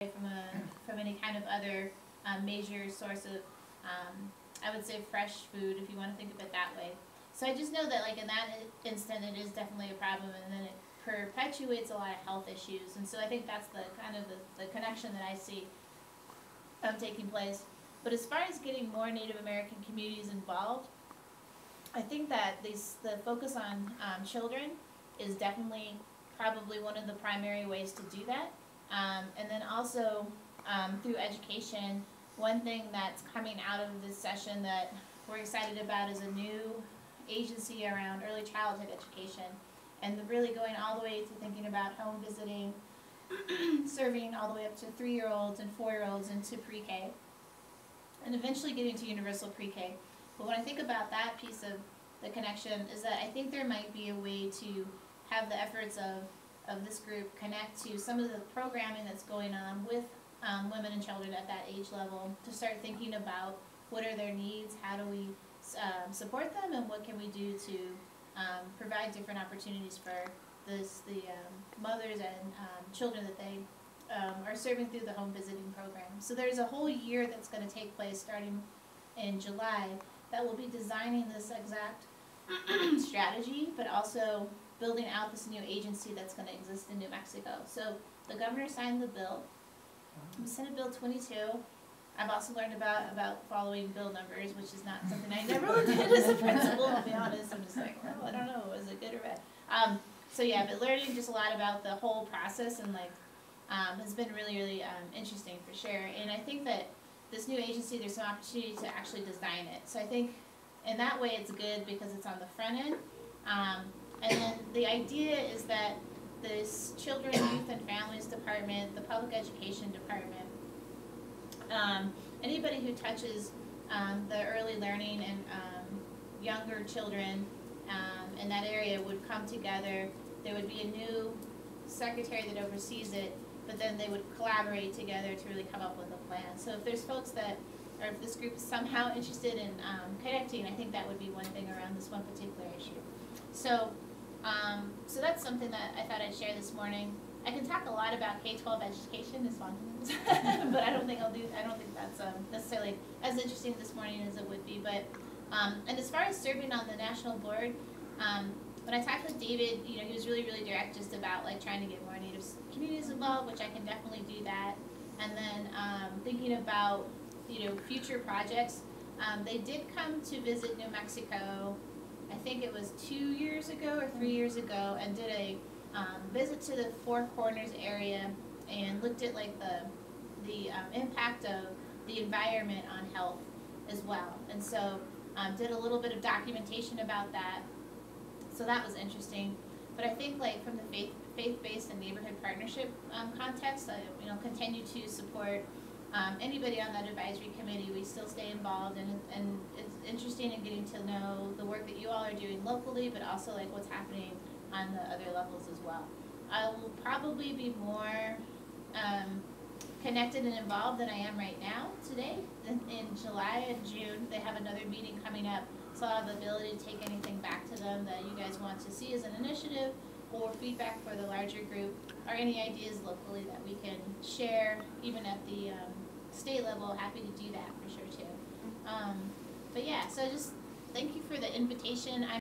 from any kind of other major source of, I would say, fresh food, if you want to think of it that way. So I just know that, like, in that instant, it is definitely a problem, and then it perpetuates a lot of health issues. And so I think that's the kind of the connection that I see taking place. But as far as getting more Native American communities involved, I think that the focus on children is definitely probably one of the primary ways to do that. And then also through education, one thing that's coming out of this session that we're excited about is a new agency around early childhood education, and really going all the way to thinking about home visiting, serving all the way up to 3-year-olds and 4-year-olds into pre-K, and eventually getting to universal pre-K. But when I think about that piece of the connection, is that I think there might be a way to have the efforts of this group connect to some of the programming that's going on with women and children at that age level, to start thinking about what are their needs, how do we support them, and what can we do to provide different opportunities for the mothers and children that they are serving through the home visiting program. So there's a whole year that's going to take place starting in July that will be designing this exact strategy, but also building out this new agency that's going to exist in New Mexico. So the governor signed the bill. Senate Bill 22. I've also learned about following bill numbers, which is not something I never looked at as a principal, I'll be honest. I'm just like, well, I don't know, is it good or bad? So yeah, but learning just a lot about the whole process, and like has been really, really interesting for sure. And I think that this new agency, there's some opportunity to actually design it. So I think in that way it's good because it's on the front end. And then the idea is that this Children, Youth, and Families Department, the Public Education Department, anybody who touches the early learning and younger children in that area would come together. There would be a new secretary that oversees it, but then they would collaborate together to really come up with a plan. So if there's folks that, or if this group is somehow interested in connecting, I think that would be one thing around this one particular issue. So, so that's something that I thought I'd share this morning. I can talk a lot about K-12 education as well, but I don't think that's necessarily as interesting this morning as it would be. But and as far as serving on the national board, when I talked with David, you know, he was really, really direct just about like trying to get more Native communities involved, which I can definitely do that. And then thinking about, you know, future projects. They did come to visit New Mexico, I think it was 2 years ago or 3 years ago, and did a visit to the Four Corners area and looked at like the impact of the environment on health as well. And so did a little bit of documentation about that. So that was interesting. But I think like from the faith-based and neighborhood partnership context, you know, continue to support anybody on that advisory committee. We still stay involved, and it's interesting in getting to know the work that you all are doing locally, but also like what's happening on the other levels as well. I will probably be more connected and involved than I am right now today. In July and June, they have another meeting coming up, so I'll have the ability to take anything back to them that you guys want to see as an initiative, or feedback for the larger group, or any ideas locally that we can share, even at the state level. Happy to do that for sure too. But yeah, so just thank you for the invitation.